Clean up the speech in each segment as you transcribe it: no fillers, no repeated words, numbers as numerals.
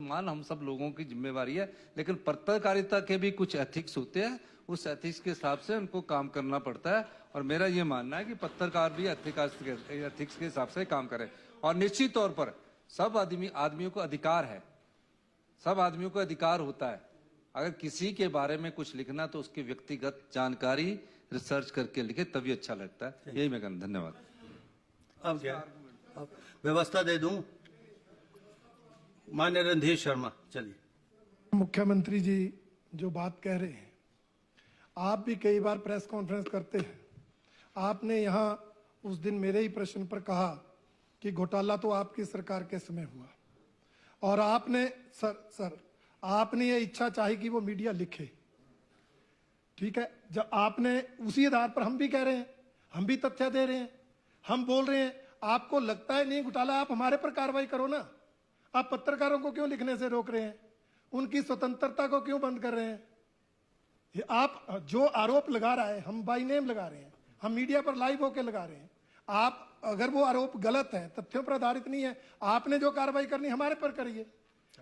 सम्मान हम सब लोगों की जिम्मेवारी है, लेकिन पत्रकारिता के भी कुछ एथिक्स होते हैं, उस एथिक्स के हिसाब से उनको काम करना पड़ता है। और मेरा ये मानना है कि पत्रकार भी एथिक्स के हिसाब से काम करें। और निश्चित तौर पर सब आदमियों को अधिकार है, सब आदमियों को अधिकार होता है, अगर किसी के बारे में कुछ लिखना तो उसकी व्यक्तिगत जानकारी रिसर्च करके लिखे, तभी अच्छा लगता है। यही मैं कहना। धन्यवाद। अब क्या अब व्यवस्था दे दूं? माननीय रणधीर शर्मा, चलिए। मुख्यमंत्री जी जो बात कह रहे हैं, आप भी कई बार प्रेस कॉन्फ्रेंस करते हैं। आपने यहाँ उस दिन मेरे ही प्रश्न पर कहा कि घोटाला तो आपकी सरकार के समय हुआ, और आपने आपने ये इच्छा चाही कि वो मीडिया लिखे। ठीक है, जब आपने उसी आधार पर हम भी कह रहे हैं, हम भी तथ्य दे रहे हैं, हम बोल रहे हैं आपको लगता है नहीं घोटाला, आप हमारे पर कार्रवाई करो ना। आप पत्रकारों को क्यों लिखने से रोक रहे हैं? उनकी स्वतंत्रता को क्यों बंद कर रहे हैं? ये आप जो आरोप लगा रहा है, हम बाई नेम लगा रहे हैं, हम मीडिया पर लाइव होकर लगा रहे हैं। आप अगर वो आरोप गलत है, तथ्यों पर आधारित नहीं है, आपने जो कार्रवाई करनी हमारे पर करिए।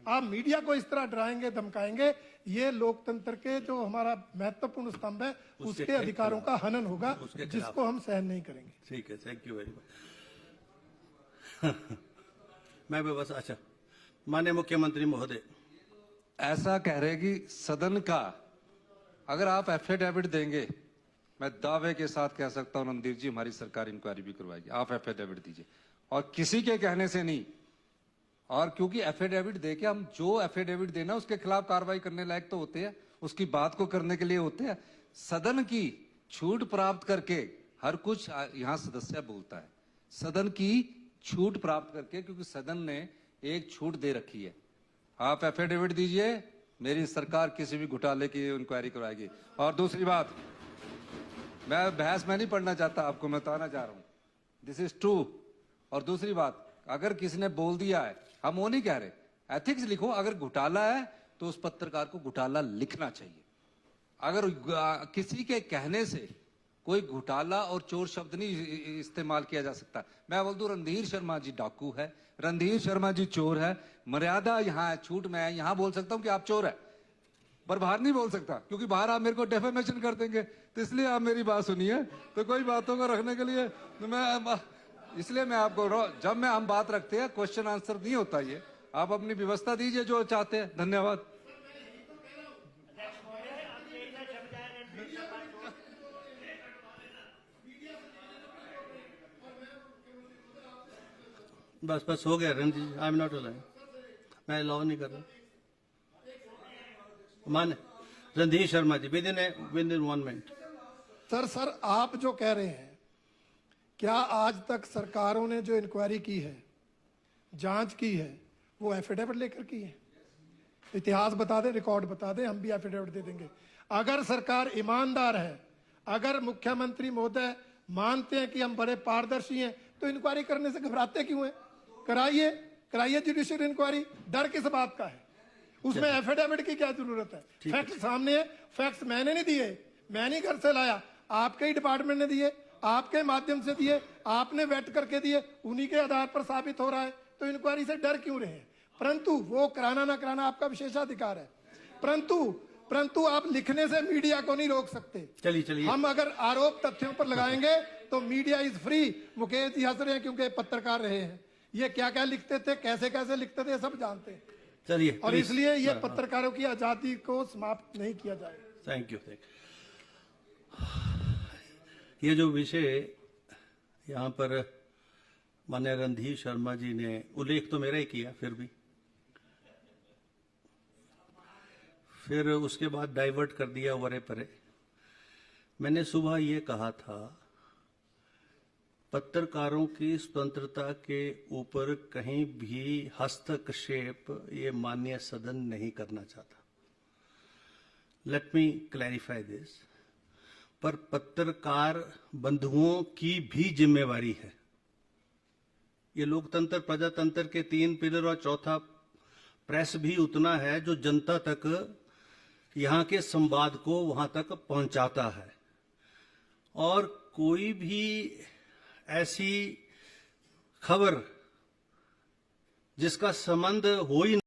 आप मीडिया को इस तरह डराएंगे, धमकाएंगे, ये लोकतंत्र के जो हमारा महत्वपूर्ण स्तंभ है उसके अधिकारों का हनन होगा, जिसको हम सहन नहीं करेंगे। ठीक है, थैंक यू वेरी मच। मैं भी बस, अच्छा, माननीय मुख्यमंत्री महोदय, ऐसा कह रहे कि सदन का अगर आप एफिडेविट देंगे, मैं दावे के साथ कह सकता हूं रणधीर जी, हमारी सरकार इंक्वायरी भी करवाएगी। आप एफिडेविट दीजिए, और किसी के कहने से नहीं। और क्योंकि एफिडेविट देके हम जो एफिडेविट देना उसके खिलाफ कार्रवाई करने लायक तो होते हैं, उसकी बात को करने के लिए होते हैं। सदन की छूट प्राप्त करके हर कुछ यहाँ सदस्य बोलता है, सदन की छूट प्राप्त करके, क्योंकि सदन ने एक छूट दे रखी है। आप एफिडेविट दीजिए, मेरी सरकार किसी भी घोटाले की इंक्वायरी करवाएगी। और दूसरी बात, मैं बहस में नहीं पढ़ना चाहता, आपको मैं बताना चाह रहा हूं, दिस इज ट्रू। और दूसरी बात, अगर किसी ने बोल दिया है, हम वो नहीं कह रहे, एथिक्स लिखो। अगर घोटाला है तो उस पत्रकार को घोटाला लिखना चाहिए। अगर किसी के कहने से कोई घोटाला और चोर शब्द नहीं इस्तेमाल किया जा सकता। मैं बोल दूं रणधीर शर्मा जी डाकू है, रणधीर शर्मा जी चोर है, मर्यादा यहाँ है, छूट में है। यहाँ बोल सकता हूं कि आप चोर है, पर बाहर नहीं बोल सकता, क्योंकि बाहर आप मेरे को डेफेमेशन कर देंगे। तो इसलिए आप मेरी बात सुनिए। तो कोई बातों को रखने के लिए इसलिए मैं आपको, जब हम बात रखते हैं क्वेश्चन आंसर नहीं होता, ये आप अपनी व्यवस्था दीजिए जो चाहते हैं। धन्यवाद। बस बस हो गया Ranjit, I am not allowed, मैं अलाउ नहीं कर रहा। मान Randhir Sharma ji, with in 1 minute. Sir आप जो कह रहे हैं, क्या आज तक सरकारों ने जो इंक्वायरी की है, जांच की है, वो एफिडेविट लेकर की है? इतिहास बता दे, रिकॉर्ड बता दे, हम भी एफिडेविट दे देंगे। अगर सरकार ईमानदार है, अगर मुख्यमंत्री महोदय मानते हैं कि हम बड़े पारदर्शी हैं, तो इंक्वायरी करने से घबराते क्यों हैं? कराइए, कराइए जुडिशियल इंक्वायरी। डर किस बात का है? उसमें एफिडेविट की क्या जरूरत है? फैक्ट सामने है, फैक्ट्स मैंने नहीं दिए, मैं नहीं घर से लाया, आपके ही डिपार्टमेंट ने दिए, आपके माध्यम से दिए, आपने वेट करके दिए, उन्हीं के आधार पर साबित हो रहा है। तो इंक्वायरी से डर क्यों रहे? परंतु वो कराना ना कराना आपका विशेषाधिकार है, परंतु आप लिखने से मीडिया को नहीं रोक सकते। चलिए हम अगर आरोप तथ्यों पर लगाएंगे तो media is free. Mukesh ji हंस रहे हैं क्योंकि पत्रकार रहे हैं, ये क्या क्या लिखते थे, कैसे कैसे लिखते थे, सब जानते हैं। चलिए, और इसलिए ये पत्रकारों की आजादी को समाप्त नहीं किया जाए। Thank you. ये जो विषय यहाँ पर माननीय रणधीर शर्मा जी ने उल्लेख तो मेरा ही किया, फिर उसके बाद डाइवर्ट कर दिया वरे परे। मैंने सुबह ये कहा था, पत्रकारों की स्वतंत्रता के ऊपर कहीं भी हस्तक्षेप ये माननीय सदन नहीं करना चाहता। Let me clarify this. पर पत्रकार बंधुओं की भी जिम्मेवारी है। ये लोकतंत्र प्रजातंत्र के 3 पिलर और चौथा प्रेस भी उतना है जो जनता तक यहाँ के संवाद को वहां तक पहुंचाता है। और कोई भी ऐसी खबर जिसका संबंध हो ही